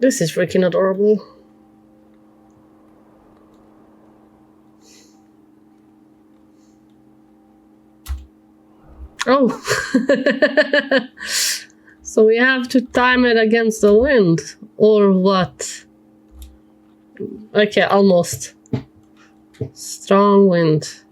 This is freaking adorable. Oh. So we have to time it against the wind, or what? Okay, almost. Strong wind.